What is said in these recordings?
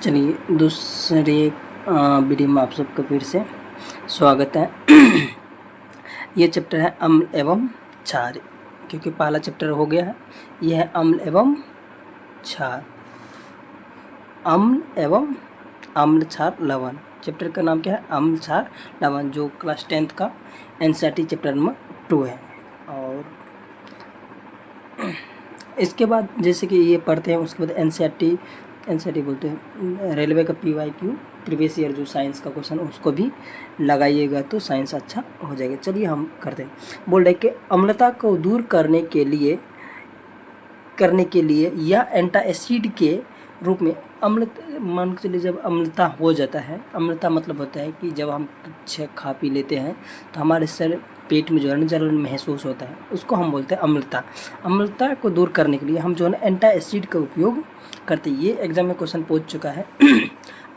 चलिए दूसरे वीडियो में आप सबका फिर से स्वागत है। ये चैप्टर है अम्ल एवं क्षार, क्योंकि पहला चैप्टर हो गया है। यह है अम्ल एवं क्षार, अम्ल एवं अम्ल क्षार लवण। चैप्टर का नाम क्या है? अम्ल क्षार लवण, जो क्लास 10th का एनसीईआरटी चैप्टर नंबर 2 है। और इसके बाद जैसे कि ये पढ़ते हैं, उसके बाद एनसीईआरटी बोलते हैं, रेलवे का पीवाईक्यू प्रीवियस ईयर जो साइंस का क्वेश्चन उसको भी लगाइएगा तो साइंस अच्छा हो जाएगा। चलिए हम करते हैं। बोल रहे कि अम्लता को दूर करने के लिए या एंटासिड के रूप में अम्ल, मान के चलिए जब अम्लता हो जाता है, अम्लता मतलब होता है कि जब हम कुछ खा पी लेते हैं तो हमारे सर पेट में जो है ना जलन महसूस होता है, उसको हम बोलते हैं अम्लता। अम्लता को दूर करने के लिए हम जो है ना एंटासिड का उपयोग करते हैं। ये एग्जाम में क्वेश्चन पूछ चुका है।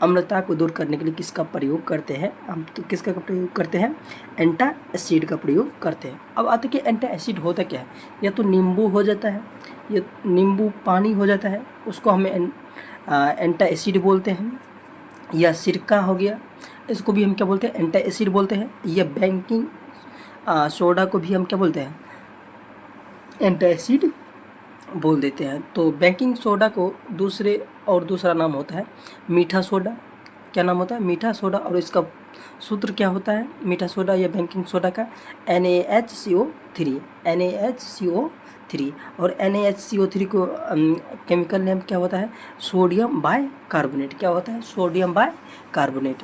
अम्लता को दूर करने के लिए किसका प्रयोग करते हैं हम? तो किसका प्रयोग करते हैं? एंटासिड का प्रयोग करते हैं। अब आते कि एंटासिड होता क्या है? या तो नींबू हो जाता है, या नींबू पानी हो जाता है, उसको हमें एंटासिड बोलते हैं। या सिरका हो गया, इसको भी हम क्या बोलते हैं? एंटासिड बोलते हैं। या बेकिंग सोडा को भी हम क्या बोलते हैं? एंटासिड बोल देते हैं। तो बेकिंग सोडा को दूसरा नाम होता है मीठा सोडा। क्या नाम होता है? मीठा सोडा। और इसका सूत्र क्या होता है मीठा सोडा या बेकिंग सोडा का? NaHCO3, NaHCO3। और NaHCO3 को केमिकल नेम क्या होता है? Sodium bicarbonate. क्या होता है? Sodium bicarbonate.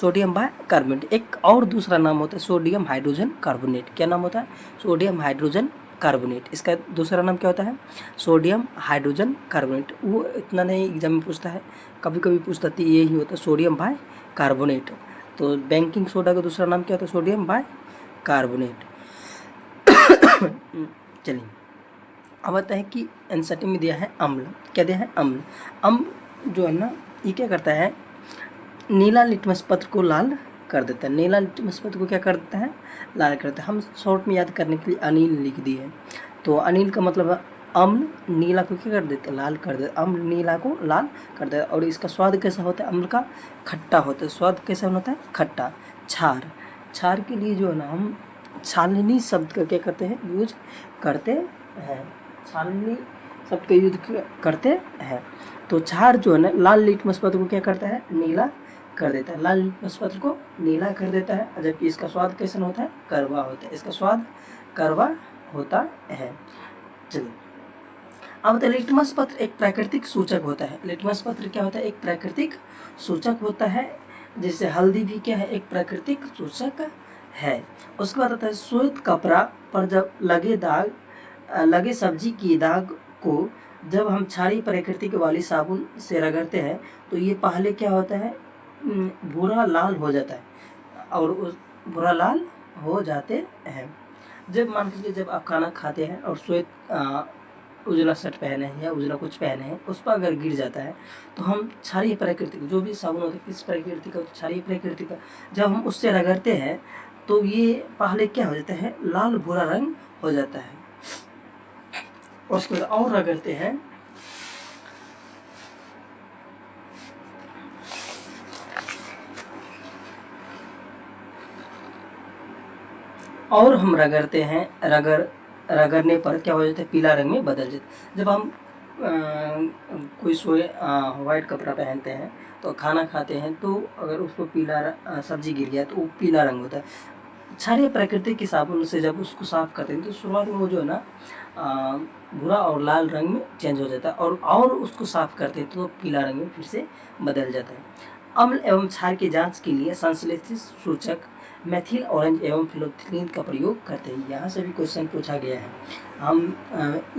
Sodium bicarbonate. एक और दूसरा नाम होता है सोडियम हाइड्रोजन कार्बोनेट। क्या नाम होता है? Sodium hydrogen carbonate. इसका दूसरा नाम क्या होता है? Sodium hydrogen carbonate. वो इतना नहीं एग्जाम में पूछता है, कभी कभी पूछता है, यही होता है सोडियम बाइकार्बोनेट। तो बेकिंग सोडा का दूसरा नाम क्या होता है? Sodium bicarbonate. चलिए अब आता है कि एनसीईआरटी में दिया है अम्ल। क्या दिया है? अम्ल। अम्ल जो है ना, ये क्या करता है? नीला लिटमस पत्र को लाल कर देता है। नीला लिटमस पत्र को क्या कर देता है? लाल करता है। हम शॉर्ट में याद करने के लिए अनिल लिख दिए। तो अनिल का मतलब है अम्ल नीला को क्या कर देते हैं? लाल कर देते। अम्ल नीला को लाल कर देता है। और इसका स्वाद कैसा होता है? अम्ल का खट्टा होता है। स्वाद कैसा होता है? खट्टा। क्षार, क्षार के लिए जो है ना हम छाननी शब्द का क्या करते हैं? यूज करते हैं। छाननी शब्द का यूज करते हैं। तो क्षार जो है ना लाल लिटमस पत्र को क्या करता है? नीला कर देता है। लाल लिटमस पत्र को नीला कर देता है। जबकि इसका स्वाद कैसा होता है? कड़वा होता है। इसका स्वाद कड़वा होता है। चलिए अब लिटमस पत्र एक प्राकृतिक सूचक होता है। लिटमस पत्र क्या होता है? एक प्राकृतिक सूचक होता है। जैसे हल्दी भी क्या है? एक प्राकृतिक सूचक है। उसके बाद आता है श्वेत कपड़ा पर जब लगे सब्जी की दाग को जब हम क्षारीय प्रकृति वाली साबुन से रगड़ते हैं तो ये पहले क्या होता है? भूरा लाल हो जाता है। और उस भूरा लाल हो जाते हैं। जब मान लीजिए जब आप खाना खाते हैं और श्वेत उजला शर्ट पहने हैं या उजला कुछ पहने हैं, उस पर अगर गिर जाता है तो हम क्षारीय प्रकृति जो भी साबुन होता है, किस प्रकृति का? क्षारीय प्रकृति का। जब हम उससे रगड़ते हैं तो ये पहले क्या हो जाता है? लाल भूरा रंग हो जाता है। उसके बाद और रगड़ते हैं और हम रगड़ते हैं, रगड़ने पर क्या हो जाता है? पीला रंग में बदल जाता है। जब हम कोई वाइट कपड़ा पहनते हैं तो खाना खाते हैं तो अगर उसको पीला सब्जी गिर गया तो वो पीला रंग होता है। क्षारीय प्रकृति की साबुन से जब उसको साफ करते हैं तो शुरुआत में वो जो है ना भूरा और लाल रंग में चेंज हो जाता है। और उसको साफ करते हैं तो पीला रंग में फिर से बदल जाता है। अम्ल एवं क्षार की जांच के लिए संश्लेषित सूचक मेथिल ऑरेंज एवं फिनोल्फ्थालीन का प्रयोग करते हैं। यहाँ से भी क्वेश्चन पूछा गया है।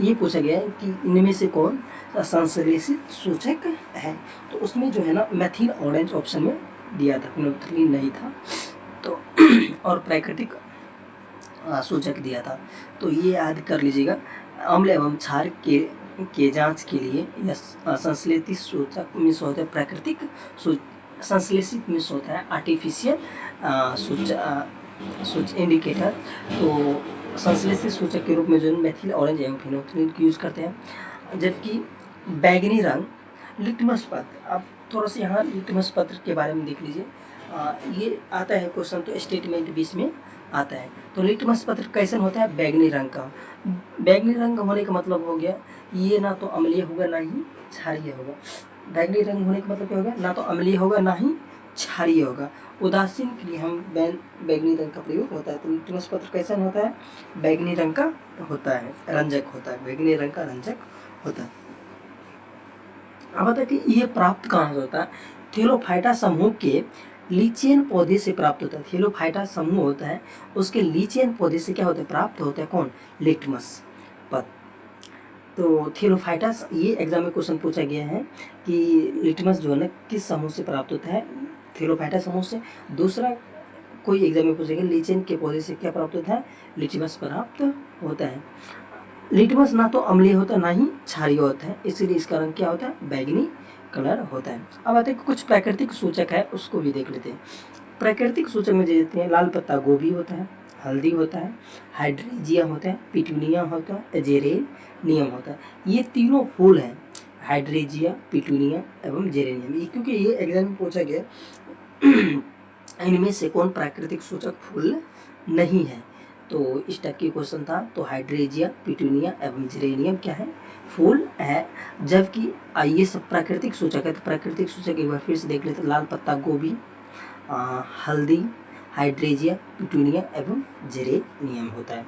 ये पूछा गया है कि इनमें से कौन संश्लेषित सूचक है? तो उसमें जो है ना मेथिल ऑरेंज ऑप्शन में दिया था, फिनोल्फ्थालीन नहीं था। तो और प्राकृतिक सूचक दिया था। तो ये याद कर लीजिएगा। अम्ल एवं क्षार के जांच के लिए या संश्लेषित सूचक में होता है प्राकृतिक संश्लेषित में होता है आर्टिफिशियल इंडिकेटर। तो संश्लेषित सूचक के रूप में जो मेथिल ऑरेंज एवं फिनोल्फ्थालीन यूज करते हैं। जबकि बैगनी रंग लिटमस पत्र, आप थोड़ा सा यहाँ लिटमस पत्र के बारे में देख लीजिए। ये आता है क्वेश्चन, तो स्टेटमेंट 20 में आता है। तो लिटमस पत्र कैसन होता है? बैगनी रंग का। बैगनी रंग होने का मतलब हो गया ये ना तो अम्लीय होगा ना ही क्षारीय होगा। बैगनी रंग होने का मतलब क्या होगा? ना तो अम्लीय होगा ना ही क्षारीय होगा। उदासीन के लिए हम बैगनी रंग का प्रयोग होता है। तो लिटमस पत्र कैसा होता है? बैगनी रंग का होता है, रंजक होता है, बैगनी रंग का रंजक होता है। अब बताए कि ये प्राप्त कहाँ से होता है? थेलोफाइटा समूह के लीचियन पौधे से प्राप्त होता है। थेलोफाइटा समूह होता है, उसके लीचियन पौधे से क्या होता है? प्राप्त होता है कौन? लिटमस पत्र। तो थेलोफाइटस, ये एग्जाम में क्वेश्चन पूछा गया है कि लिटमस जो है ना किस समूह से प्राप्त होता है? थेलोफाइटा समूह से। दूसरा कोई एग्जाम में पूछेगा लीचियन के पौधे से क्या प्राप्त होता है? लिटमस प्राप्त होता है। लिटमस ना तो अम्लीय होता ना ही क्षारीय होता है, इसीलिए इसका रंग क्या होता है? बैगनी कलर होता है। अब आते हैं कुछ प्राकृतिक सूचक है, उसको भी देख लेते हैं। प्राकृतिक सूचक में देते हैं लाल पत्ता गोभी होता है, हल्दी होता है, हाइड्रेजिया होता है, पिटूनिया होता है, जेरेनियम होता है। ये तीनों फूल हैं, हाइड्रेजिया, पिटूनिया एवं जेरेनियम। ये क्योंकि ये एग्जाम में पूछा गया इनमें से कौन प्राकृतिक सूचक फूल नहीं है, तो इस टाइप की क्वेश्चन था। तो हाइड्रेजिया, पिटूनिया एवं जेरेनियम क्या है? फूल है। जबकि ये सब प्राकृतिक सूचक है। तो प्राकृतिक सूचक एक बार फिर से देख लेते हैं। लाल पत्ता गोभी, हल्दी, हाइड्रेजिया, पिटूनिया एवं जेरेनियम होता है।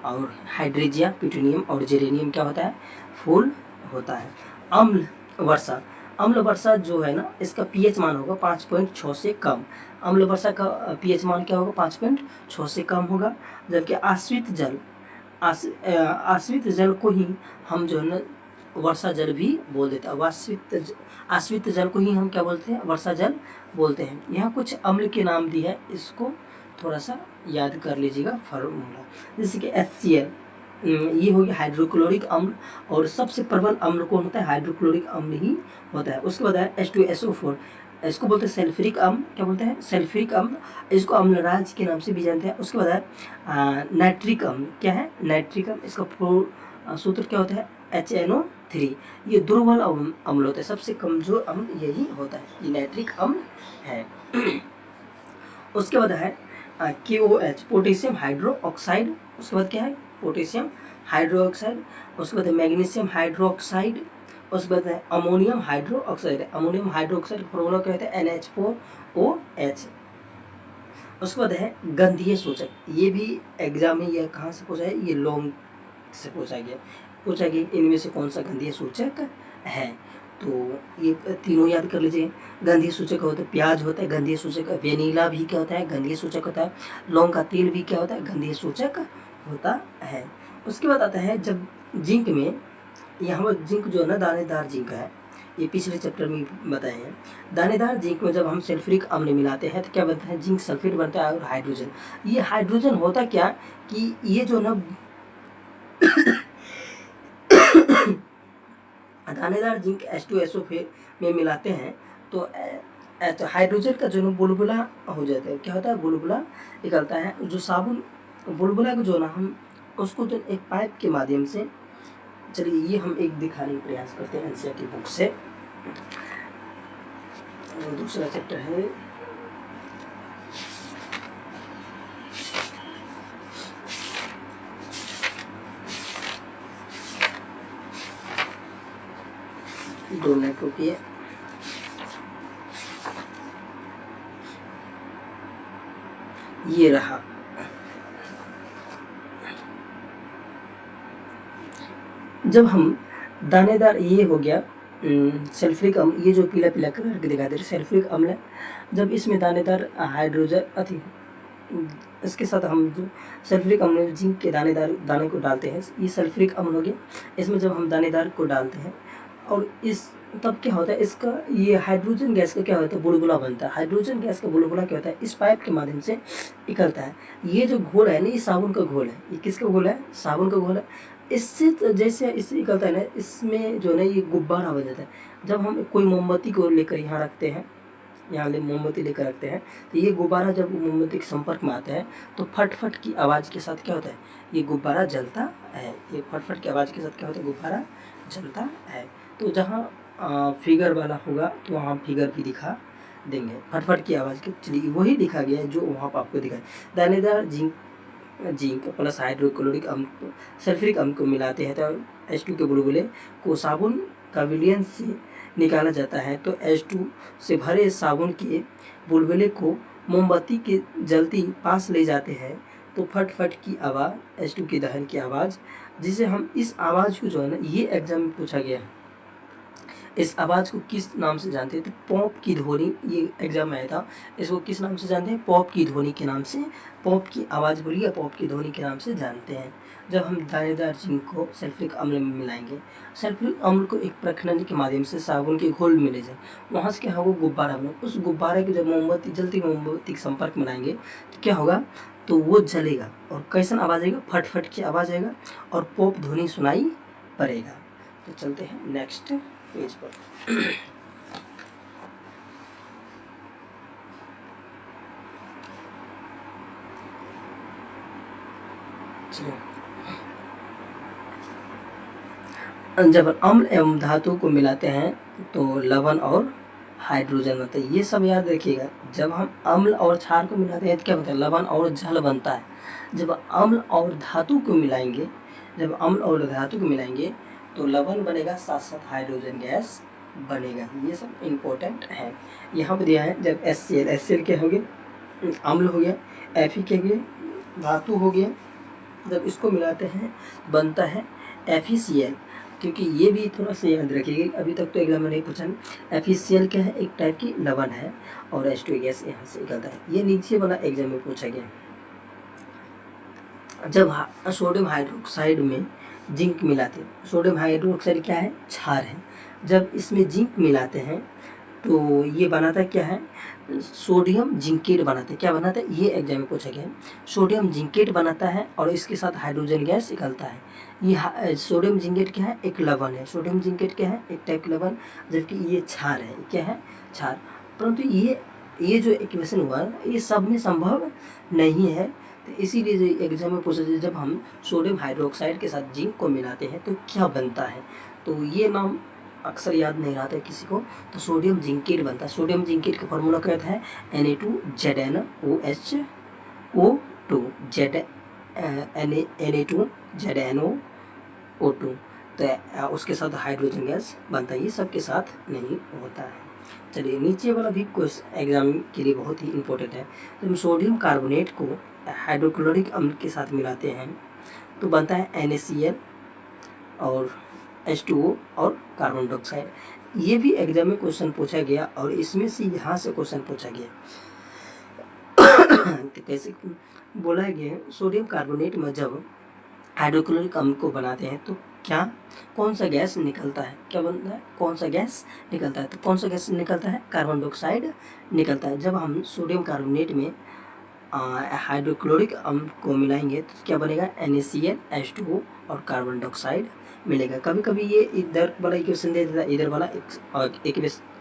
और हाइड्रेजिया, पिटूनियम और जेरेनियम क्या होता है? फूल होता है। अम्ल वर्षा, अम्ल वर्षा जो है ना, इसका पीएच मान होगा 5.6 से कम। अम्ल वर्षा का पीएच मान क्या होगा? 5.6 से कम होगा। जबकि आश्रित जल, आश्रित जल को ही हम जो है ना वर्षा जल भी बोल देते हैं। आश्रित जल को ही हम क्या बोलते हैं? वर्षा जल बोलते हैं। यहाँ कुछ अम्ल के नाम दिए हैं, इसको थोड़ा सा याद कर लीजिएगा फार्मूला। जैसे कि HCl, ये हो गया हाइड्रोक्लोरिक अम्ल, और सबसे प्रबल अम्ल कौन होता है? हाइड्रोक्लोरिक अम्ल ही होता है। उसके बाद है H2SO4, इसको बोलते हैं सल्फ्यूरिक अम्ल। क्या बोलते हैं? सल्फ्यूरिक अम्ल। इसको अम्लराज के नाम से भी जानते हैं। उसके बाद है नाइट्रिक अम्ल। क्या है? नाइट्रिक अम्ल। इसका सूत्र क्या होता है? HNO3। ये दुर्बल अम्ल होता है, सबसे कमजोर अम्ल यही होता है, ये नाइट्रिक अम्ल है। उसके बाद है KOH, पोटेशियम हाइड्रोक्साइड। उसके बाद क्या है? Potassium hydroxide. उसके बाद है मैग्नीशियम हाइड्रोक्साइड। उसके बाद है अमोनियम हाइड्रोक्साइड। अमोनियम हाइड्रोक्साइड का फॉर्मूला क्या होता है? NH4OH। उसके बाद है गंधीय सूचक। ये भी एग्जाम में ये कहाँ से पूछा है? ये लॉन्ग से पूछा गया इनमें से कौन सा गंधीय सूचक है? तो ये तीनों याद कर लीजिए। गंधीय सूचक होता है प्याज होता है, गंधीय सूचक वेनिला भी क्या होता है? गंधीय सूचक होता है। लौंग का तेल भी क्या होता है? गंधीय सूचक होता है। उसके बाद आता है जब जिंक में, यहाँ पर जिंक जो है ना दानेदार जिंक है, ये पिछले चैप्टर में बताए हैं। दानेदार जिंक में जब हम सल्फ्यूरिक अम्ल मिलाते हैं तो क्या बनता है? जिंक सल्फेट बनता है और हाइड्रोजन। ये हाइड्रोजन होता क्या कि ये जो ना दानेदार जिंक H2SO4 में मिलाते हैं तो हाइड्रोजन का जो ना बुलबुला हो जाता है। क्या होता है? बुलबुला निकलता है। जो साबुन बुलबुला को जो ना हम उसको जो एक पाइप के माध्यम से, चलिए ये हम एक दिखाने का प्रयास करते हैं NCERT बुक से। दूसरा चैप्टर है दो मिनट रुकिए। ये रहा। जब हम दानेदार, ये हो गया सल्फ्यूरिक अम्ल, ये जो पीला पीला कलर के दिखाई दे रहा है सल्फ्यूरिक अम्ल है। जब इसमें दानेदार हाइड्रोजन अति इसके साथ हम जो सल्फ्यूरिक अम्ल जिंक के दाने को डालते हैं, ये सल्फ्यूरिक अम्ल हो गया। इसमें जब हम दानेदार को डालते हैं और इस तब क्या होता है? इसका ये हाइड्रोजन गैस का क्या होता है? बुलबुला बनता है। हाइड्रोजन गैस का बुलबुला क्या होता है? इस पाइप के माध्यम से निकलता है। ये जो घोल है ना, ये साबुन का घोल है। ये किसका घोल है? साबुन का घोल है। इससे जैसे इससे निकलता है ना, इसमें जो है ना ये गुब्बारा बन जाता है। जब हम कोई मोमबत्ती को लेकर यहाँ रखते हैं, यहाँ मोमबत्ती लेकर रखते हैं, तो ये गुब्बारा जब मोमबत्ती के संपर्क में आता है तो फट की आवाज़ के साथ क्या होता है? ये गुब्बारा जलता है। ये फट की आवाज़ के साथ क्या होता है? गुब्बारा जलता है। तो जहाँ फिगर वाला होगा तो वहाँ फिगर भी दिखा देंगे। फटफट की आवाज़ के चलिए वही दिखा गया है जो वहाँ पर आपको दिखा है। दानेदार जिंक प्लस हाइड्रोक्लोरिक अम्ल सल्फ्यूरिक अम्ल को मिलाते हैं तो H2 के बुलबुले को साबुन का विलयन से निकाला जाता है। तो H2 से भरे साबुन के बुलबुले को मोमबत्ती के जलती पास ले जाते हैं तो फट फट की आवाज़ H2 की दहन की आवाज़, जिसे हम इस आवाज़ को जो है ना, ये एग्जाम में पूछा गया है, इस आवाज़ को किस नाम से जानते हैं? तो पॉप की ध्वनि, ये एग्जाम में आया था। इसको किस नाम से जानते हैं? पॉप की ध्वनि के नाम से, पॉप की आवाज़ बोलिए, पॉप की ध्वनि के नाम से जानते हैं। जब हम दानेदार जिंक को सल्फ्यूरिक अम्ल में मिलाएंगे, सल्फ्यूरिक अम्ल को एक प्रखंड के माध्यम से साबुन के घोल में ले जाए, वहाँ से क्या होगा, गुब्बारा बना। उस गुब्बारे के जब मोमबत्ती जलती मोमबत्ती के संपर्क में लाएंगे तो क्या होगा, तो वो जलेगा और कैसन आवाज़ आएगा, फट फट की आवाज़ आएगा और पॉप ध्वनि सुनाई पड़ेगा। तो चलते हैं नेक्स्ट पेज पर। जब अम्ल एवं धातु को मिलाते हैं तो लवण और हाइड्रोजन बनता है। ये सब याद रखिएगा। जब हम अम्ल और क्षार को मिलाते हैं तो क्या बनता है, लवण और जल बनता है। जब अम्ल और धातु को मिलाएंगे, जब अम्ल और धातु को मिलाएंगे तो लवण बनेगा, साथ साथ हाइड्रोजन गैस बनेगा। ये सब इम्पोर्टेंट है। यहाँ पे दिया है जब HCl क्या हो गया, अम्ल हो गया, Fe क्या हो गया, धातु हो गया। जब इसको मिलाते हैं बनता है FeCl, क्योंकि ये भी थोड़ा सा याद रखिएगा, अभी तक तो एग्जाम में नहीं पूछा। FeCl क्या है, एक टाइप की लवण है और H2 गैस यहाँ से निकलता है। ये नीचे वाला एग्जाम में पूछा गया। जब सोडियम हाइड्रोक्साइड में जिंक मिलाते हैं, सोडियम हाइड्रोक्साइड क्या है, क्षार है। जब इसमें जिंक मिलाते हैं तो ये बनाता है क्या है, सोडियम जिंकेट बनाते हैं। क्या बनाता है, ये एग्जाम में पूछा गया है। सोडियम जिंकेट बनाता है और इसके साथ हाइड्रोजन गैस निकलता है। ये सोडियम जिंकेट क्या है, एक लवण है। सोडियम जिंकेट क्या है, एक टाइप का लवण, जबकि ये क्षार है। क्या है, क्षार। परंतु ये जो इक्वेशन हुआ ये सब में संभव नहीं है। तो इसीलिए जो एग्जाम में पूछा जाए, जब हम सोडियम हाइड्रोक्साइड के साथ जिंक को मिलाते हैं तो क्या बनता है, तो ये नाम अक्सर याद नहीं रहता है किसी को। तो सोडियम जिंकेट बनता है। सोडियम जिंकेट का फॉर्मूला क्या होता है, Na2ZnOH2 Na2ZnO2। तो उसके साथ हाइड्रोजन गैस बनता है। ये सबके साथ नहीं होता है। चलिए नीचे वाला भी क्वेश्चन एग्जाम के लिए बहुत ही इंपॉर्टेंट है। जब हम सोडियम कार्बोनेट को हाइड्रोक्लोरिक अम्ल के साथ मिलाते हैं तो बनता है NaCl और H2O और कार्बन डाइऑक्साइड। ये भी एग्जाम में क्वेश्चन पूछा गया और इसमें से यहाँ से क्वेश्चन पूछा गया। तो कैसे बोला गया, सोडियम कार्बोनेट में जब हाइड्रोक्लोरिक अम्ल को बनाते हैं तो क्या, कौन सा गैस निकलता है, क्या बनता है, कौन सा गैस निकलता है। तो कौन सा गैस निकलता है, कार्बन डाइऑक्साइड निकलता है। जब हम सोडियम कार्बोनेट में हाइड्रोक्लोरिक अम्ल को मिलाएंगे तो क्या बनेगा, NaCl H2O और कार्बन डाइऑक्साइड मिलेगा। कभी कभी ये इधर वाला इक्वेशन दे देता है, इधर वाला एक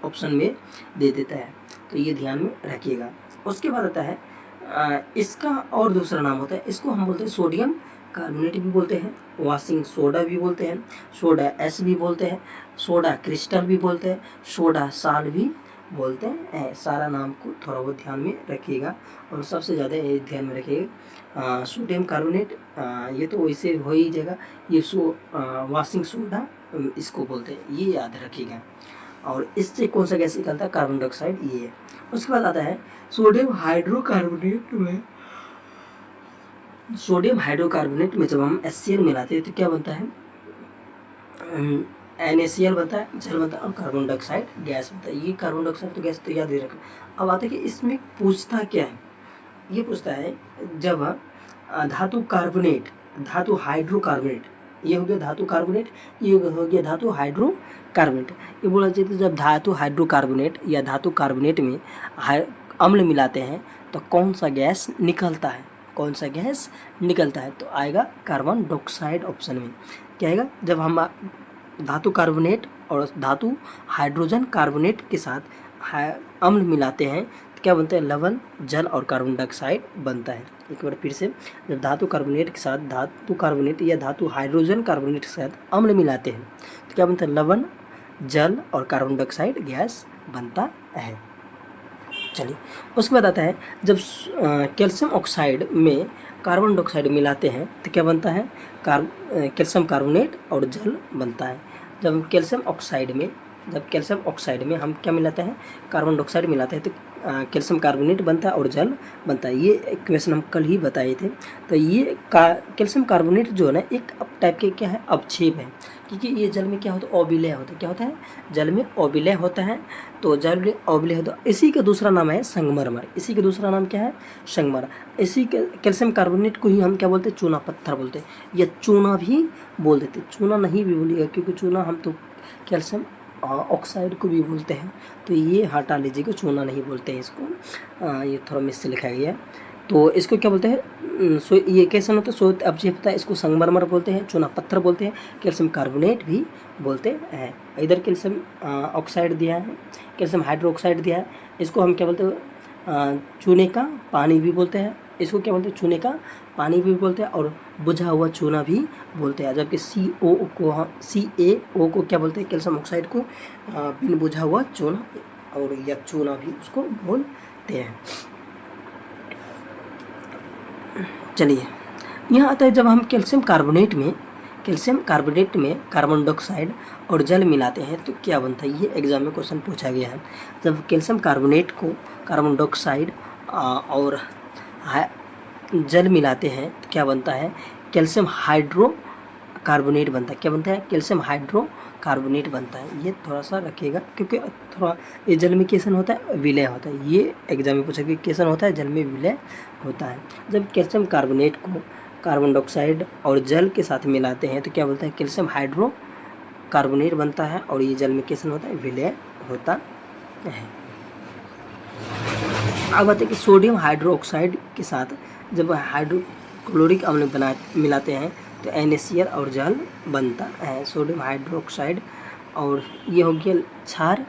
ऑप्शन में दे देता है, तो ये ध्यान में रखिएगा। उसके बाद आता है इसका और दूसरा नाम होता है, इसको हम बोलते हैं सोडियम कार्बोनेट भी बोलते हैं, वॉशिंग सोडा भी बोलते हैं, सोडा ऐश भी बोलते हैं, सोडा क्रिस्टल भी बोलते हैं, सोडा साल भी बोलते हैं। सारा नाम को थोड़ा बहुत ध्यान में रखिएगा और सबसे ज़्यादा ये ध्यान में रखिएगा सोडियम कार्बोनेट, ये तो वैसे हो ही जाएगा। ये वॉशिंग सोडा इसको बोलते हैं, ये याद रखिएगा। और इससे कौन सा गैस निकलता है, कार्बन डाइऑक्साइड, ये है। उसके बाद आता है सोडियम हाइड्रोकार्बोनेट में, सोडियम हाइड्रोकार्बोनेट में जब हम HCl मिलाते हैं तो क्या बनता है, NaCl बनता है, जल बनता है और कार्बन डाइऑक्साइड गैस बनता है। ये कार्बन डाइऑक्साइड तो गैस तो याद ही रखना। अब आता है कि इसमें पूछता क्या है, ये पूछता है जब धातु कार्बोनेट, धातु हाइड्रोकार्बोनेट, ये हो गया धातु कार्बोनेट, ये हो गया धातु हाइड्रोकार्बोनेट। ये बोला जाता है जब धातु हाइड्रोकार्बोनेट या धातु कार्बोनेट में अम्ल मिलाते हैं तो कौन सा गैस निकलता है, कौन सा गैस निकलता है, तो आएगा कार्बन डाइऑक्साइड ऑप्शन में। क्या आएगा, जब हम धातु कार्बोनेट और धातु हाइड्रोजन कार्बोनेट के साथ अम्ल मिलाते हैं तो क्या बनता है, लवण, जल और कार्बन डाइऑक्साइड बनता है। एक बार फिर से, जब धातु कार्बोनेट के साथ धातु कार्बोनेट या धातु हाइड्रोजन कार्बोनेट के साथ अम्ल मिलाते हैं तो क्या बनता है, लवण, जल और कार्बन डाइऑक्साइड गैस बनता है। चलिए उसके बाद आता है जब कैल्शियम ऑक्साइड में कार्बन डाइऑक्साइड मिलाते हैं तो क्या बनता है, कैल्शियम कार्बोनेट और जल बनता है। जब कैल्शियम ऑक्साइड में हम क्या मिलाते हैं, कार्बन डाइऑक्साइड मिलाते हैं तो कैल्शियम कार्बोनेट बनता है और जल बनता है। ये इक्वेशन हम कल ही बताए थे। तो ये कैल्शियम कार्बोनेट जो है ना एक टाइप के क्या है, अवक्षेप है, क्योंकि ये जल में क्या होता है, अविलय होता है। क्या होता है, जल में अविलय होता है। तो जल में अविलय होता है, इसी का दूसरा नाम है संगमरमर। इसी का दूसरा नाम क्या है, संगमरमर। इसी के कैल्शियम कार्बोनेट को ही हम क्या बोलते हैं, चूना पत्थर बोलते हैं, या चूना भी बोल देते। चूना नहीं भी बोलिएगा, क्योंकि चूना हम तो कैल्शियम ऑक्साइड को भी बोलते हैं, तो ये हटा लीजिएगा, चूना नहीं बोलते हैं इसको। ये थोड़ा मिस से लिखा गया है। तो इसको क्या बोलते हैं, ये कैसे होता है, सोत अवक्षेप होता है, इसको संगमरमर बोलते हैं, चूना पत्थर बोलते हैं, कैल्शियम कार्बोनेट भी बोलते हैं। इधर कैल्शियम ऑक्साइड दिया है, कैल्शियम हाइड्रोक्साइड दिया है, इसको हम क्या बोलते हैं, चूने का पानी भी बोलते हैं। इसको क्या बोलते हैं, चूने का पानी भी बोलते हैं और बुझा हुआ चूना भी बोलते हैं। जबकि CaO को क्या बोलते हैं, कैल्शियम ऑक्साइड को बिन बुझा हुआ चूना और या चूना भी उसको बोलते हैं। चलिए यहाँ आता है जब हम कैल्शियम कार्बोनेट में कार्बन डाइऑक्साइड और जल मिलाते हैं तो क्या बनता है। ये एग्जाम में क्वेश्चन पूछा गया है। जब कैल्शियम कार्बोनेट को कार्बन डाइऑक्साइड और जल मिलाते हैं तो क्या बनता है, कैल्शियम हाइड्रोकार्बोनेट बनता है। क्या बनता है, कैल्शियम हाइड्रोकार्बोनेट बनता है। ये थोड़ा सा रखिएगा, क्योंकि थोड़ा ये जल में कैसन होता है, विलय होता है। ये एग्जाम में पूछा कि कैसन होता है, जल में विलय होता है। जब कैल्शियम कार्बोनेट को कार्बन डाइऑक्साइड और जल के साथ मिलाते हैं तो क्या बोलते हैं, कैल्शियम हाइड्रोकार्बोनेट बनता है और ये जल में कैसन होता है, विलय होता है। अब बात है कि सोडियम हाइड्रोक्साइड के साथ जब हाइड्रोक्लोरिक अम्ल मिलाते हैं तो NaCl और जल बनता है। सोडियम हाइड्रोक्साइड और ये हो गया क्षार,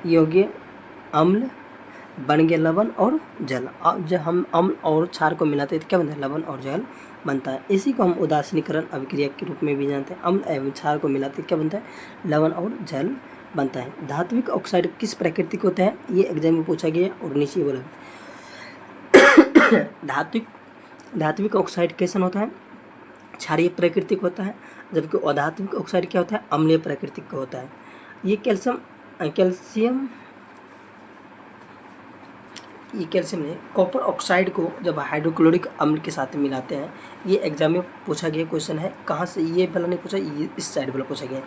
ये हो गया अम्ल, बन गया लवण और जल। अब जब हम अम्ल और क्षार को मिलाते हैं तो क्या बनता है, लवण और जल बनता है। इसी को हम उदासीनीकरण अभिक्रिया के रूप में भी जानते हैं। अम्ल एवं क्षार को मिलाते क्या बनता है, लवण और जल बनता है। धात्विक ऑक्साइड किस प्रकृति को होता है, ये एग्जाम में पूछा गया और नीचे बोला। धात्विक ऑक्साइड कैसन होता है, क्षारीय प्रकृति का होता है, जबकि अधात्विक ऑक्साइड क्या होता है, अम्लीय प्रकृति का होता है। ये कैल्शियम ने कॉपर ऑक्साइड को जब हाइड्रोक्लोरिक अम्ल के साथ मिलाते हैं, ये एग्जाम में पूछा गया क्वेश्चन है। कहाँ से, ये वाला नहीं पूछा, ये इस साइड वाला पूछा गया है।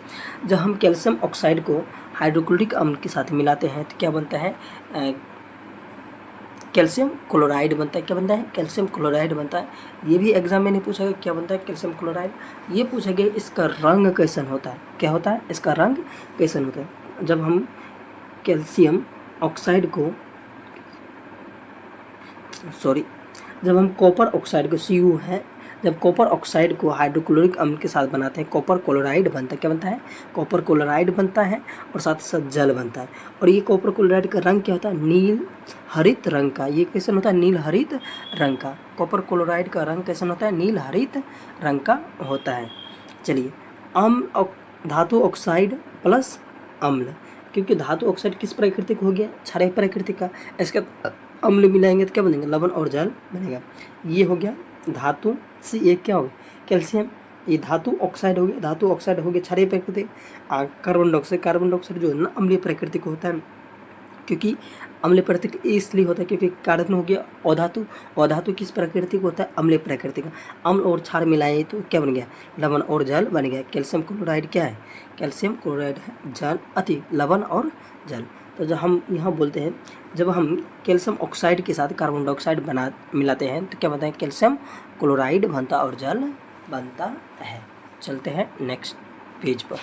जब हम कैल्शियम ऑक्साइड को हाइड्रोक्लोरिक अम्ल के साथ मिलाते हैं तो क्या बनता है, कैल्शियम क्लोराइड बनता है। क्या बनता है, कैल्शियम क्लोराइड बनता है। ये भी एग्जाम में नहीं पूछा गया क्या बनता है, कैल्शियम क्लोराइड। ये पूछा गया इसका रंग कैसन होता है, क्या होता है, इसका रंग कैसन होता है। जब हम कैल्शियम ऑक्साइड को जब हम कॉपर ऑक्साइड को Cu है, जब कॉपर ऑक्साइड को हाइड्रोक्लोरिक अम्ल के साथ बनाते हैं कॉपर क्लोराइड बनता है। क्या बनता है, कॉपर क्लोराइड बनता है और साथ साथ जल बनता है। और ये कॉपर क्लोराइड का रंग क्या होता है, नील हरित रंग का। ये कैसा होता है, नील हरित रंग का। कॉपर क्लोराइड का रंग कैसा होता है, नील हरित रंग का होता है। चलिए धातु ऑक्साइड प्लस अम्ल, क्योंकि धातु ऑक्साइड किस प्राकृतिक हो गया, क्षारीय प्राकृतिक का। इसका अम्ल मिलाएंगे तो क्या बनेगा, लवण और जल बनेगा। ये हो गया धातु से एक क्या हो गया, कैल्शियम। ये धातु ऑक्साइड हो गया, धातु ऑक्साइड हो गया क्षारीय प्राकृतिक। कार्बन डाइऑक्साइड जो है ना अम्लीय प्राकृतिक होता है, क्योंकि अम्लीय प्राकृतिक इसलिए होता है क्योंकि कार्बन हो गया अधातु किस प्राकृतिक होता है, अम्लीय प्राकृतिक। अम्ल और क्षार मिलाए तो क्या बन गया, लवण और जल बन गया। कैल्शियम क्लोराइड क्या है, कैल्शियम क्लोराइड है जल अति लवण और जल। तो जब हम यहाँ बोलते हैं, जब हम कैल्शियम ऑक्साइड के साथ कार्बन डाइऑक्साइड मिलाते हैं तो क्या बनता है, कैल्शियम क्लोराइड बनता और जल बनता है। चलते हैं नेक्स्ट पेज पर।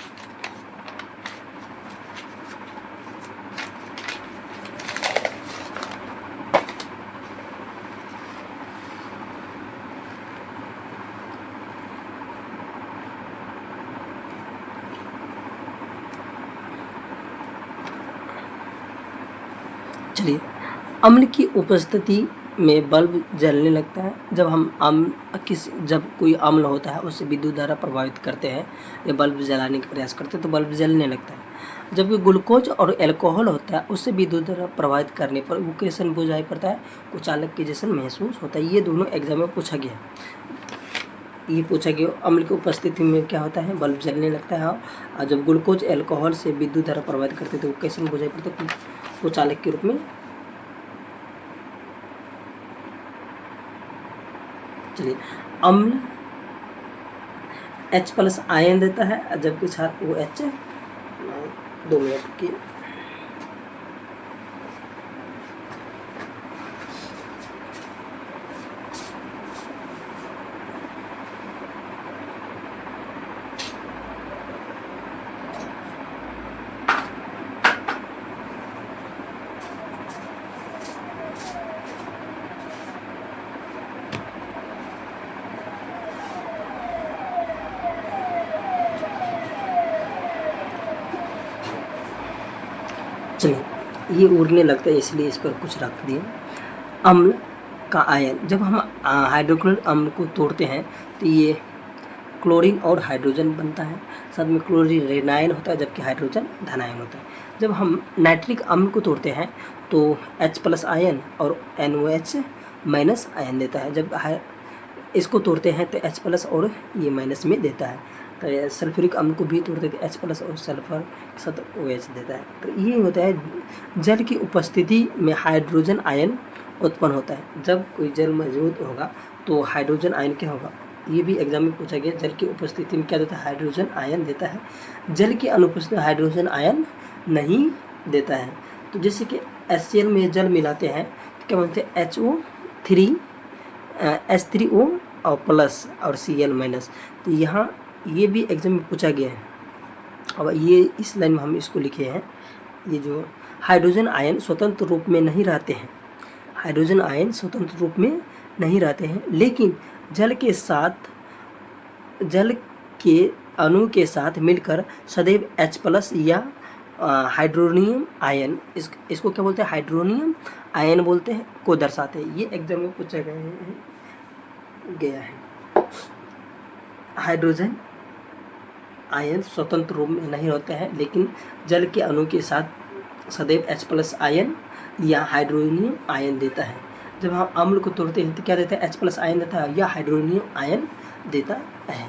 चलिए, अम्ल की उपस्थिति में बल्ब जलने लगता है। जब कोई अम्ल होता है उससे विद्युत धारा प्रभावित करते हैं या बल्ब जलाने का प्रयास करते हैं तो बल्ब जलने लगता है। जबकि ग्लूकोज और अल्कोहल होता है उससे विद्युत धारा प्रभावित करने पर वो कैसन बुझाई पड़ता है, कुचालक के जैसा महसूस होता है। ये दोनों एग्जाम में पूछा गया है। ये पूछा गया अम्ल की उपस्थिति में क्या होता है, बल्ब जलने लगता है। और जब ग्लूकोज अल्कोहल से विद्युत धारा प्रभावित करते थे वो कैसे बुझाई पड़ता है, कुचालक के रूप में। चलिए, अम्ल H+ आयन देता है, जबकि क्षार OH। 2 मिनट की चलिए, ये उड़ने लगता है इसलिए इस पर कुछ रख दिए। अम्ल का आयन, जब हम हाइड्रोक्लोरिक अम्ल को तोड़ते हैं तो ये क्लोरीन और हाइड्रोजन बनता है, साथ में क्लोरीन ऋणायन होता है जबकि हाइड्रोजन धनायन होता है। जब हम नाइट्रिक अम्ल को तोड़ते हैं तो H+ आयन और NOH- आयन देता है। जब इसको तोड़ते हैं तो H+ और ये माइनस में देता है। तो सल्फ्यूरिक अम्ल को भी तोड़ते हैं H+ और सल्फर के साथ OH देता है। तो ये होता है जल की उपस्थिति में हाइड्रोजन आयन उत्पन्न होता है। जब कोई जल मौजूद होगा तो हाइड्रोजन आयन क्या होगा, ये भी एग्जाम में पूछा गया। जल की उपस्थिति में क्या देता है, हाइड्रोजन आयन देता है। जल की अनुपस्थिति हाइड्रोजन आयन नहीं देता है। तो जैसे कि HCl में जल मिलाते हैं तो क्या बोलते हैं, HO3 H3O और प्लस और Cl-। तो यहाँ ये भी एग्जाम में पूछा गया है। अब ये इस लाइन में हम इसको लिखे हैं, ये जो हाइड्रोजन आयन स्वतंत्र रूप में नहीं रहते हैं, हाइड्रोजन आयन स्वतंत्र रूप में नहीं रहते हैं, लेकिन जल के अणु के साथ मिलकर सदैव H+ या हाइड्रोनियम आयन, इसको क्या बोलते हैं, हाइड्रोनियम आयन बोलते हैं, को दर्शाते हैं। ये एग्जाम में पूछा गया है। हाइड्रोजन आयन स्वतंत्र रूप में नहीं होते हैं, लेकिन जल के अणु के साथ सदैव H+ आयन या हाइड्रोनियम आयन देता है। जब हम अम्ल को तोड़ते हैं तो क्या देता है, H+ आयन देता है या हाइड्रोनियम आयन देता है।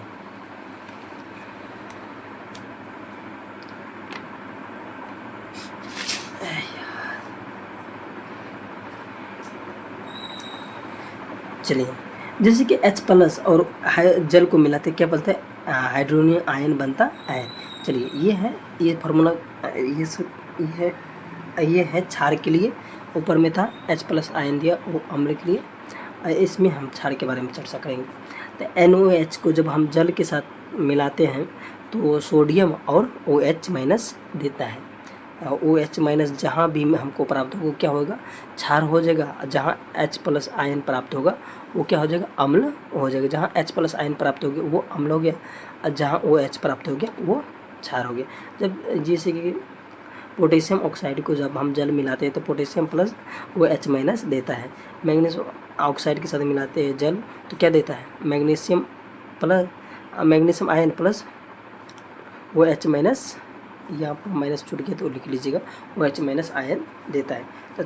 चलिए, जैसे कि H+ और जल को मिलाते क्या बोलते हैं, हाइड्रोनियम आयन बनता है। चलिए, ये फार्मूला, ये है क्षार के लिए। ऊपर में था H+ आयन दिया वो अम्ल के लिए। इसमें हम क्षार के बारे में चर्चा करेंगे। तो NOH को जब हम जल के साथ मिलाते हैं तो सोडियम और OH- देता है। OH- जहाँ भी हमको प्राप्त होगा क्या होगा, क्षार हो जाएगा। जहाँ H+ आयन प्राप्त होगा वो क्या हो जाएगा, अम्ल हो जाएगा। जहाँ H+ आयन प्राप्त हो गया वो अम्ल हो गया, और जहाँ OH प्राप्त हो गया वो क्षार हो गया। जब जैसे कि पोटेशियम ऑक्साइड को जब हम जल मिलाते हैं तो पोटेशियम प्लस OH- देता है। मैग्नीशियम ऑक्साइड के साथ मिलाते हैं जल तो क्या देता है, मैग्नीशियम आयन प्लस OH-, यहाँ पर माइनस छूट गया तो लिख लीजिएगा, OH- आयन देता है। तो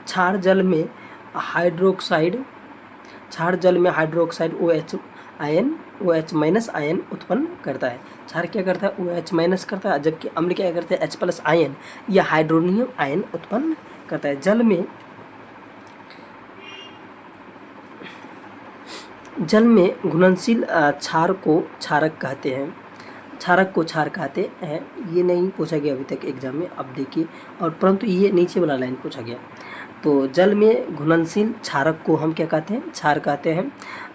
क्षार जल में हाइड्रोक्साइड OH- आयन उत्पन्न करता है। क्षार क्या करता है, OH- करता है, जबकि अम्ल क्या करता है, H+ आयन या हाइड्रोनियम आयन उत्पन्न करता है। जल में घुलनशील क्षार को क्षारक कहते हैं। क्षार कहते हैं। ये नहीं पूछा गया अभी तक एग्जाम में, अब देखिए। और परंतु ये नीचे वाला लाइन पूछा गया। तो जल में घुलनशील क्षारक को हम क्या कहते हैं, क्षार कहते हैं।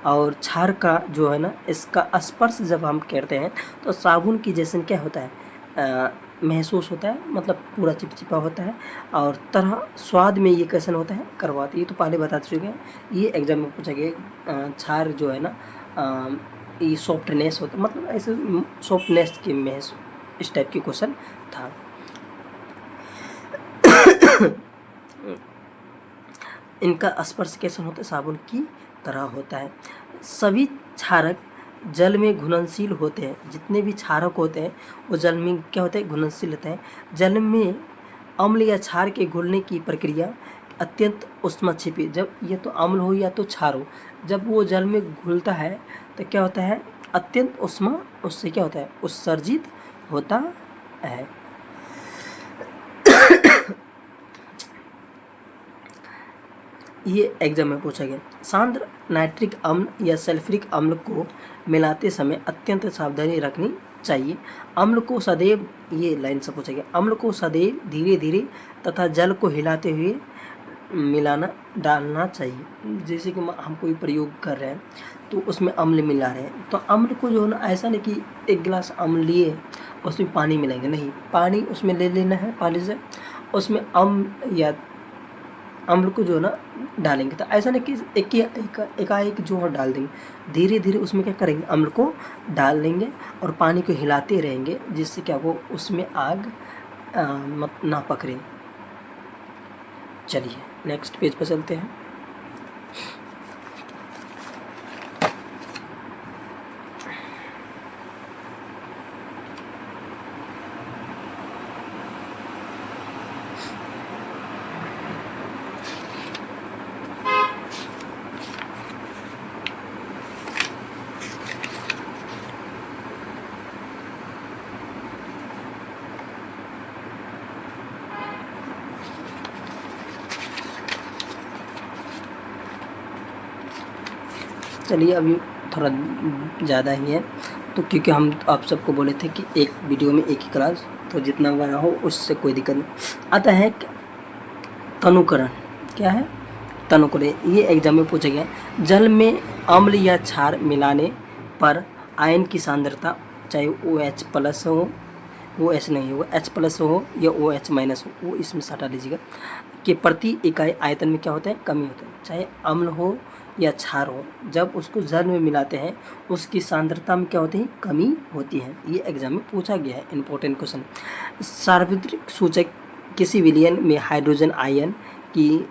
और क्षार का जो है ना, इसका स्पर्श जब हम करते हैं तो साबुन की जैसे क्या होता है, महसूस होता है, मतलब पूरा चिपचिपा होता है। और तरह स्वाद में ये कैसन होता है, कड़वा। ये तो पहले बता चुके हैं, ये एग्जाम में पूछा गया। क्षार जो है ना, ये सॉफ्टनेस होता है, मतलब ऐसे सॉफ्टनेस के महसूस, इस टाइप की क्वेश्चन था। इनका स्पर्श कैसा होता है, साबुन की तरह होता है। सभी क्षारक जल में घुलनशील होते हैं, जितने भी क्षारक होते हैं वो जल में क्या होते हैं, घुलनशील होते हैं। जल में अम्ल या क्षार के घुलने की प्रक्रिया अत्यंत ऊष्मक्षेपी, जब ये तो अम्ल हो या तो क्षार हो, जब वो जल में घुलता है तो क्या होता है, अत्यंत ऊष्मा उससे क्या होता है, उत्सर्जित होता है। ये एग्जाम में पूछा गया। सांद्र नाइट्रिक अम्ल या सल्फ्यूरिक अम्ल को मिलाते समय अत्यंत सावधानी रखनी चाहिए। अम्ल को सदैव, ये लाइन से पूछा गया, अम्ल को सदैव धीरे धीरे तथा जल को हिलाते हुए मिलाना डालना चाहिए। जैसे कि हम कोई प्रयोग कर रहे हैं तो उसमें अम्ल मिला रहे हैं, तो अम्ल को जो है ना, ऐसा नहीं कि एक गिलास अम्ल लिए उसमें पानी मिलाएंगे, नहीं, पानी उसमें ले लेना है पानी से, उसमें अम्ल या अम्ल को जो है ना डालेंगे, तो ऐसा नहीं कि एकाएक जो है डाल देंगे, धीरे धीरे उसमें क्या करेंगे, अम्ल को डाल लेंगे और पानी को हिलाते रहेंगे, जिससे क्या वो उसमें आग ना पकड़े। चलिए नेक्स्ट पेज पर चलते हैं। चलिए अभी थोड़ा ज़्यादा ही है, तो क्योंकि हम आप सबको बोले थे कि एक वीडियो में एक ही क्लास, तो जितना बड़ा हो उससे कोई दिक्कत नहीं। आता है तनुकरण, क्या है, तनुकरण, ये एग्जाम में पूछा गया। जल में अम्ल या क्षार मिलाने पर आयन की सांद्रता, चाहे OH प्लस हो, OH नहीं होगा, H प्लस हो या OH माइनस हो, वो इसमें हटा लीजिएगा, कि प्रति इकाई आयतन में क्या होता है, कमी होता है। चाहे अम्ल हो या क्षार हो, जब उसको जल में मिलाते हैं उसकी सांद्रता में क्या होती है, कमी होती है। ये एग्जाम में पूछा गया है, इंपॉर्टेंट क्वेश्चन। सार्वत्रिक सूचक किसी विलयन में हाइड्रोजन आयन की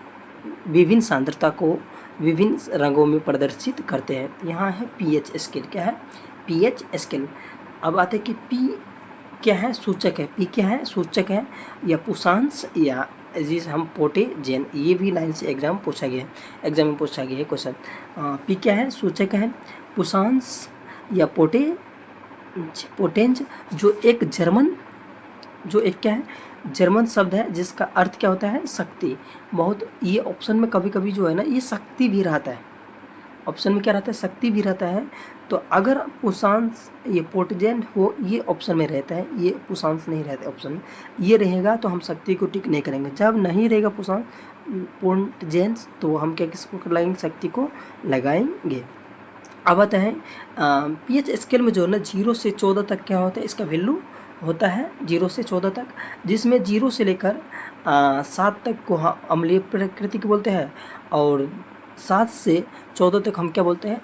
विभिन्न सांद्रता को विभिन्न रंगों में प्रदर्शित करते हैं। यहाँ है pH स्केल, क्या है, pH स्केल। अब आते हैं कि P क्या है, सूचक है, P क्या है, सूचक है, या पुषांश, या जिस हम पोटेजेन, ये भी लाइन से एग्जाम पूछा गया है, एग्जाम में पूछा गया है क्वेश्चन। P क्या है, सूचक है, पुषांश या पोटेंज, जो एक क्या है, जर्मन शब्द है जिसका अर्थ क्या होता है, शक्ति। बहुत ये ऑप्शन में कभी कभी जो है ना, ये शक्ति भी रहता है, ऑप्शन में क्या रहता है, शक्ति भी रहता है। तो अगर पुषांश ये पोटेजेंट हो, ये ऑप्शन में रहता है, ये पुषांश नहीं रहता ऑप्शन में, ये रहेगा तो हम शक्ति को टिक नहीं करेंगे। जब नहीं रहेगा पुषांश पोटेजेंट, तो हम क्या किसको लगाएंगे, शक्ति को लगाएंगे। अब आता है pH स्केल में जो है ना 0 से 14 तक क्या होता है, इसका वैल्यू होता है 0 से 14 तक, जिसमें 0 से लेकर 7 तक को हम अम्लीय प्रकृति को बोलते हैं, और 7 से 14 तक हम क्या बोलते हैं,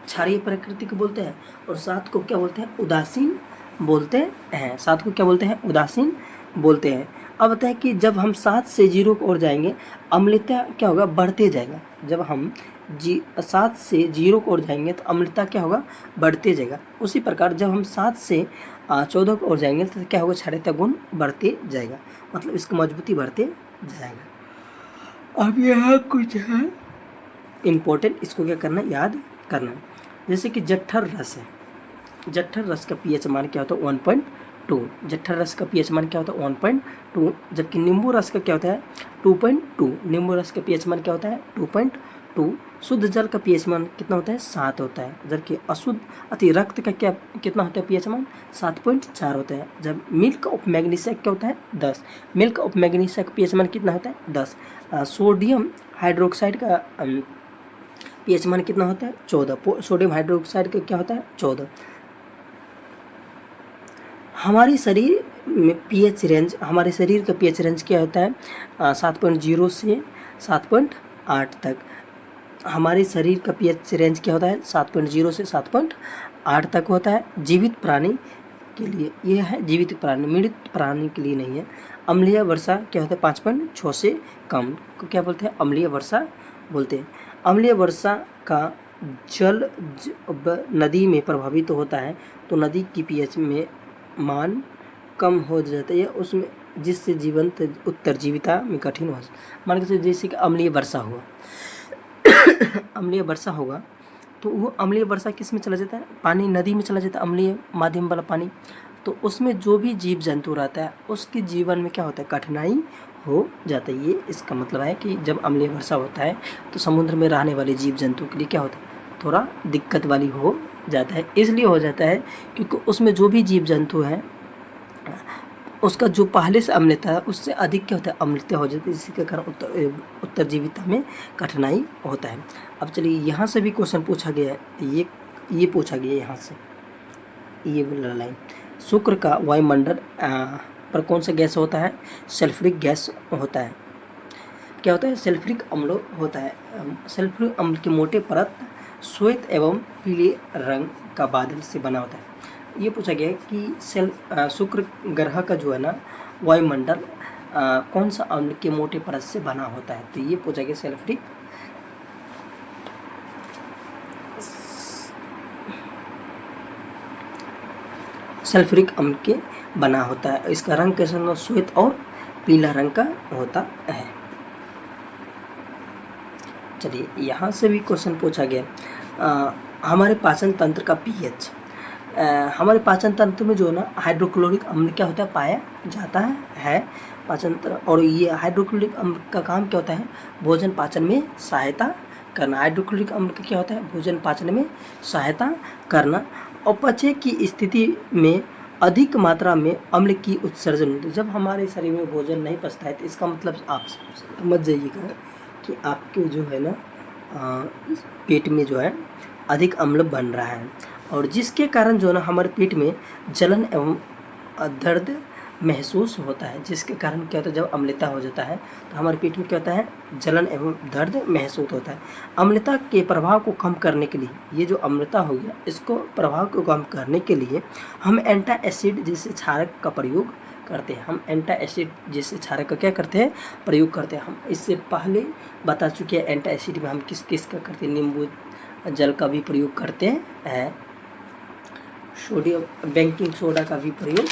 क्षारीय प्रकृति को बोलते हैं, और 7 को क्या बोलते हैं, उदासीन बोलते हैं। 7 को क्या बोलते हैं, उदासीन बोलते हैं। अब बताए कि जब हम 7 से 0 की ओर जाएंगे, अम्लता क्या होगा, बढ़ते जाएगा। जब हम 7 से 0 की ओर जाएंगे तो अम्लता क्या होगा, बढ़ते जाएगा। उसी प्रकार जब हम 7 से 14 की ओर जाएंगे तो क्या होगा, क्षारीयता गुण बढ़ते जाएगा, मतलब इसकी मजबूती बढ़ते जाएगा। अब यहाँ कुछ है इम्पोर्टेंट, इसको क्या करना, याद करना। जैसे कि जठर रस है, जठर रस का pH मान क्या होता है, 1.2। जठर रस का pH मान क्या होता है, 1.2। जबकि नींबू रस का क्या होता है, 2.2। नींबू रस का pH मान क्या होता है, 2.2। शुद्ध जल का pH मान कितना होता है, 7 होता है। जबकि अशुद्ध अति रक्त का कितना होता है, pH मान 7.4 होता है। जब मिल्क ऑफ मैग्नीशिया क्या होता है, 10। मिल्क ऑफ मैग्नीशिया का pH मान कितना होता है, 10। सोडियम हाइड्रोक्साइड का pH मान कितना होता है, 14। सोडियम हाइड्रोक्साइड का क्या होता है, 14। हमारे शरीर में pH रेंज, हमारे शरीर का pH रेंज क्या होता है, 7.0 से 7.8 तक। हमारे शरीर का pH रेंज क्या होता है, 7.0 से 7.8 तक होता है। जीवित प्राणी के लिए यह है, जीवित प्राणी, मृत प्राणी के लिए नहीं है। अम्लीय वर्षा क्या होता है, 5.6 से कम को क्या बोलते हैं, अम्लीय वर्षा बोलते हैं। अम्लीय वर्षा का जल जब नदी में प्रभावित होता है तो नदी की पीएच में मान कम हो जाता है, उसमें जिससे जीवंत उत्तरजीविता में कठिन हो। मान के चलिए जैसे कि अम्लीय वर्षा हुआ अम्लीय वर्षा होगा तो वो अम्लीय वर्षा किस में चला जाता है, पानी नदी में चला जाता है, अम्लीय माध्यम वाला पानी। तो उसमें जो भी जीव जंतु रहता है उसके जीवन में क्या होता है, कठिनाई हो जाता है। ये इसका मतलब है कि जब अम्लीय वर्षा होता है तो समुद्र में रहने वाले जीव जंतु के लिए क्या होता है, थोड़ा दिक्कत वाली हो जाता है। इसलिए हो जाता है क्योंकि उसमें जो भी जीव जंतु हैं उसका जो पहले से अम्लता है उससे अधिक क्या होता है, अम्लता हो जाती है, जिसके कारण उत्तरजीविता में कठिनाई होता है। अब चलिए यहाँ से भी क्वेश्चन पूछा गया है, ये पूछा गया है यहाँ से, ये वाला लाइन, शुक्र का वायुमंडल पर कौन सा गैस होता है, सल्फ्यूरिक गैस होता है। क्या होता है, सल्फ्यूरिक अम्ल होता है। सल्फ्यूरिक अम्ल की मोटे परत श्वेत एवं पीले रंग का बादल से बना होता है। ये पूछा गया है कि शुक्र ग्रह का जो है ना वायुमंडल कौन सा अम्ल के मोटे परत से बना होता है। तो ये पूछा गया सल्फ्यूरिक अम्ल के बना होता है। इसका रंग कैसा होता है, श्वेत और पीला रंग का होता है। चलिए यहाँ से भी क्वेश्चन पूछा गया, हमारे पाचन तंत्र का पीएच, हमारे पाचन तंत्र में जो है ना हाइड्रोक्लोरिक अम्ल क्या होता है, पाया जाता है पाचन तंत्र। और ये हाइड्रोक्लोरिक अम्ल का काम क्या होता है, भोजन पाचन में सहायता करना। हाइड्रोक्लोरिक अम्ल का क्या होता है, भोजन पाचन में सहायता करना। अपचय की स्थिति में अधिक मात्रा में अम्ल की उत्सर्जन होती है। जब हमारे शरीर में भोजन नहीं पचता है तो इसका मतलब आप समझ जाइएगा कि आपके जो है ना पेट में जो है अधिक अम्ल बन रहा है, और जिसके कारण जो है ना हमारे पेट में जलन एवं दर्द महसूस होता है। जिसके कारण क्या होता है, जब अम्लता हो जाता है तो हमारे पेट में क्या होता है, जलन एवं दर्द महसूस होता है। अम्लता के प्रभाव को कम करने के लिए, ये जो अम्लता हो गया इसको प्रभाव को कम करने के लिए हम एंटा एसिड जैसे क्षारक का प्रयोग करते हैं। हम एंटा एसिड जैसे क्षारक का क्या करते हैं, प्रयोग करते हैं। हम इससे पहले बता चुके हैं एंटा एसिड में हम किस किस का करते हैं, नींबू जल का भी प्रयोग करते हैं, सोडियम बेकिंग सोडा का भी प्रयोग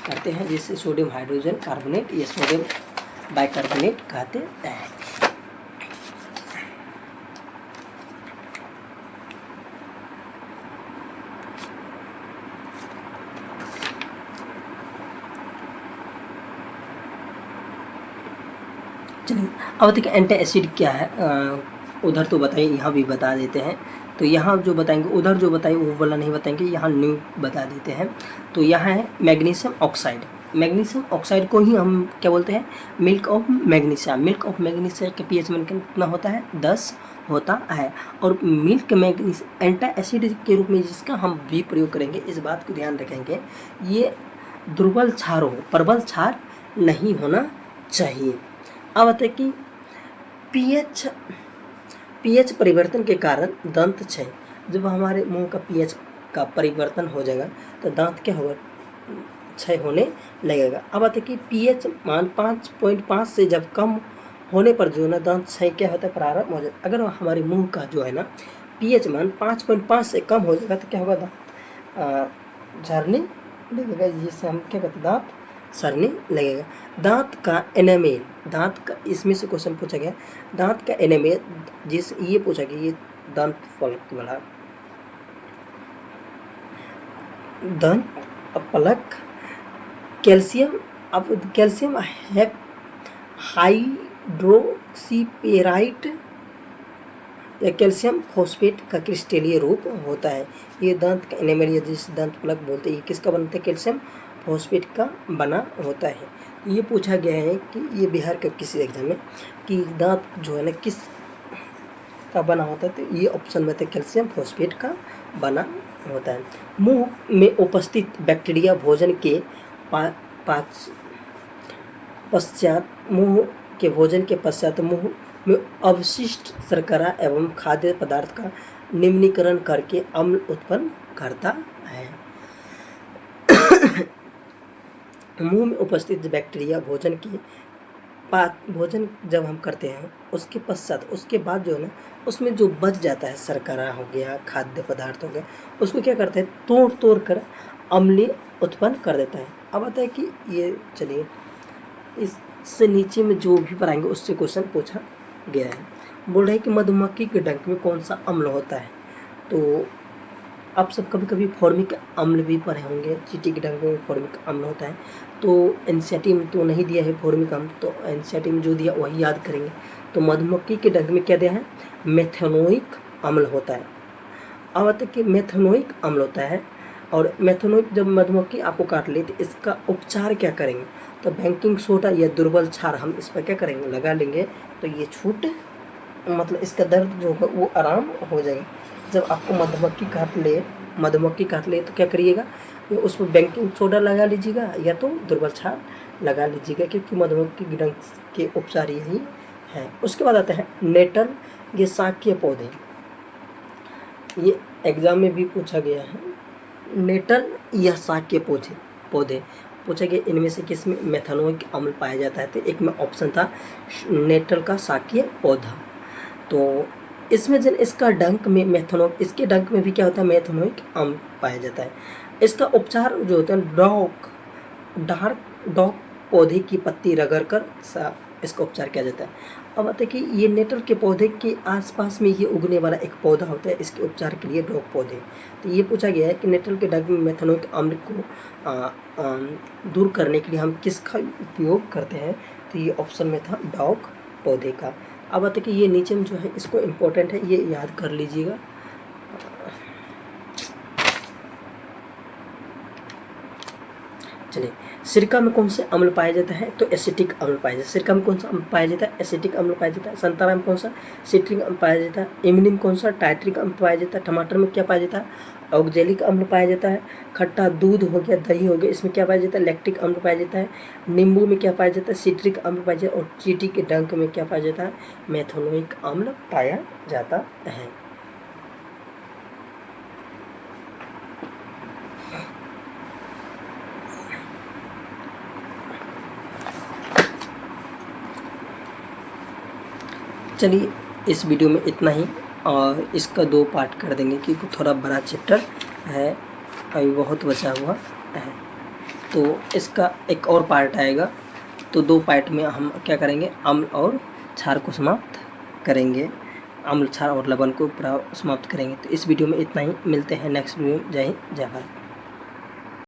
करते हैं, जिससे सोडियम हाइड्रोजन कार्बोनेट या सोडियम बाइकार्बोनेट कहते हैं। चलिए अब देखिए एंटी एसिड क्या है, उधर तो बताइए, यहाँ भी बता देते हैं। तो यहाँ जो बताएंगे उधर जो बताएंगे वो वाला नहीं बताएंगे, यहाँ न्यू बता देते हैं। तो यहाँ है मैग्नीशियम ऑक्साइड। मैग्नीशियम ऑक्साइड को ही हम क्या बोलते हैं, milk of magnesia. Milk of magnesia का पीएच मान कितना होता है, 10 होता है। और मिल्क मैग्नीशिया एंटी एसिड के रूप में जिसका हम भी प्रयोग करेंगे, इस बात को ध्यान रखेंगे, ये दुर्बल क्षार हो, प्रबल क्षार नहीं होना चाहिए। अब आता है कि पीएच परिवर्तन के कारण दंत क्षय। जब हमारे मुंह का पीएच का परिवर्तन हो जाएगा तो दांत क्या होगा, क्षय होने लगेगा। अब आता है कि पीएच मान 5.5 से जब कम होने पर जो है ना दांत क्षय क्या होता है, प्रारंभ हो जाता है। अगर हमारे मुंह का जो है ना पीएच मान 5.5 से कम हो जाएगा तो क्या होगा, दांत झड़ने लगेगा, जिससे हम क्या कहते हैं, दांत सड़ने लगेगा। दांत का एनामेल, दांत का इसमें से क्वेश्चन पूछा गया, दांत का एनामेल जिस ये पूछा गया, ये दांत फलक वाला दांत फलक कैल्शियम, अब कैल्शियम हाइड्रोक्सीपेराइट या कैल्शियम फॉस्फेट का क्रिस्टलीय रूप होता है। ये दांत का एनामेल या जिस दांत फलक बोलते हैं, ये किसका बनता है, कैल्शियम फॉस्फेट का बना होता है। ये पूछा गया है कि ये बिहार के किसी एग्जाम में कि दांत जो है ना किस का बना होता है, तो ये ऑप्शन में था कैल्शियम फॉस्फेट का बना होता है। मुंह में उपस्थित बैक्टीरिया भोजन के पश्चात मुंह में अवशिष्ट शर्करा एवं खाद्य पदार्थ का निम्नीकरण करके अम्ल उत्पन्न करता है। मुंह में उपस्थित बैक्टीरिया भोजन के भोजन जब हम करते हैं उसके पश्चात उसके बाद जो है ना उसमें जो बच जाता है शर्करा हो गया, खाद्य पदार्थ हो गया, उसको क्या करते हैं तोड़ तोड़ कर अम्लीय उत्पन्न कर देता है। अब आता है कि ये चलिए इससे नीचे में जो भी पढ़ाएंगे उससे क्वेश्चन पूछा गया है। बोल रहे हैं कि मधुमक्खी के डंक में कौन सा अम्ल होता है। तो आप सब कभी कभी फॉर्मिक अम्ल भी पढ़े होंगे, चींटी के डंक में फॉर्मिक अम्ल होता है। तो एनसीईआरटी में तो नहीं दिया है फॉर्मिक अम्ल, तो एनसीईआरटी में जो दिया वही याद करेंगे। तो मधुमक्खी के डंक में क्या दिया है, मेथनोइक अम्ल होता है। अब आता है कि मेथनोइक अम्ल होता है, और मेथनोइक जब मधुमक्खी आपको काट ले तो इसका उपचार क्या करेंगे, तो बेकिंग सोडा या दुर्बल क्षार हम इस पर क्या करेंगे, लगा लेंगे, तो ये छूट मतलब इसका दर्द जो होगा वो आराम हो जाएगा। जब आपको मधुमक्खी काट ले तो क्या करिएगा, उस पर बेकिंग सोडा लगा लीजिएगा या तो दुर्बल क्षार लगा लीजिएगा, क्योंकि मधुमक्खी के डंक के उपचार यही है। उसके बाद आता है नेटल, ये शाकीय पौधे, ये एग्जाम में भी पूछा गया है। नेटल या शाकीय पौधे पूछा गया, इनमें से किस में मेथनोइक अम्ल पाया जाता है। तो एक में ऑप्शन था नेटल का शाकीय पौधा। तो इसमें जब इसका डंक में मेथनोइक, इसके डंक में भी क्या होता है, मेथनोइक अम्ल पाया जाता है। इसका उपचार जो होता है डॉक पौधे की पत्ती रगड़ कर इसका उपचार किया जाता है। अब आता है कि ये नेटल के पौधे के आसपास में ये उगने वाला एक पौधा होता है, इसके उपचार के लिए डॉग पौधे। तो ये पूछा गया है कि नेटल के डंक में मेथनोइक अम्ल को दूर करने के लिए हम किसका उपयोग करते हैं। तो ये ऑप्शन में था डॉग पौधे का। अब आता है कि ये नीचे में जो है इसको इम्पोर्टेंट है, ये याद कर लीजिएगा। चलिए, सिरका में कौन से अम्ल पाया जाता है, तो एसिटिक अम्ल पाया जाता है। सिरका में कौन सा अम्ल पाया जाता है, एसिटिक अम्ल पाया जाता है। संतरा में कौन सा, सिट्रिक अम्ल पाया जाता है। इमली में कौन सा, टाइट्रिक अम्ल पाया जाता है। टमाटर में क्या पाया जाता है, ऑक्जेलिक अम्ल पाया जाता है। खट्टा दूध हो गया, दही हो गया, इसमें क्या पाया जाता है, लैक्टिक अम्ल पाया जाता है। नींबू में क्या पाया जाता है, सिट्रिक अम्ल पाया जाता है। और चींटी के डंक में क्या पाया जाता है, मेथनोइक अम्ल पाया जाता है। चलिए, इस वीडियो में इतना ही, और इसका 2 पार्ट कर देंगे क्योंकि थोड़ा बड़ा चैप्टर है, अभी बहुत बचा हुआ है। तो इसका एक और पार्ट आएगा, तो 2 पार्ट में हम क्या करेंगे, अम्ल और क्षार को समाप्त करेंगे, अम्ल, क्षार और लवण को समाप्त करेंगे। तो इस वीडियो में इतना ही, मिलते हैं नेक्स्ट वीडियो में। जय हिंद, जय भारत।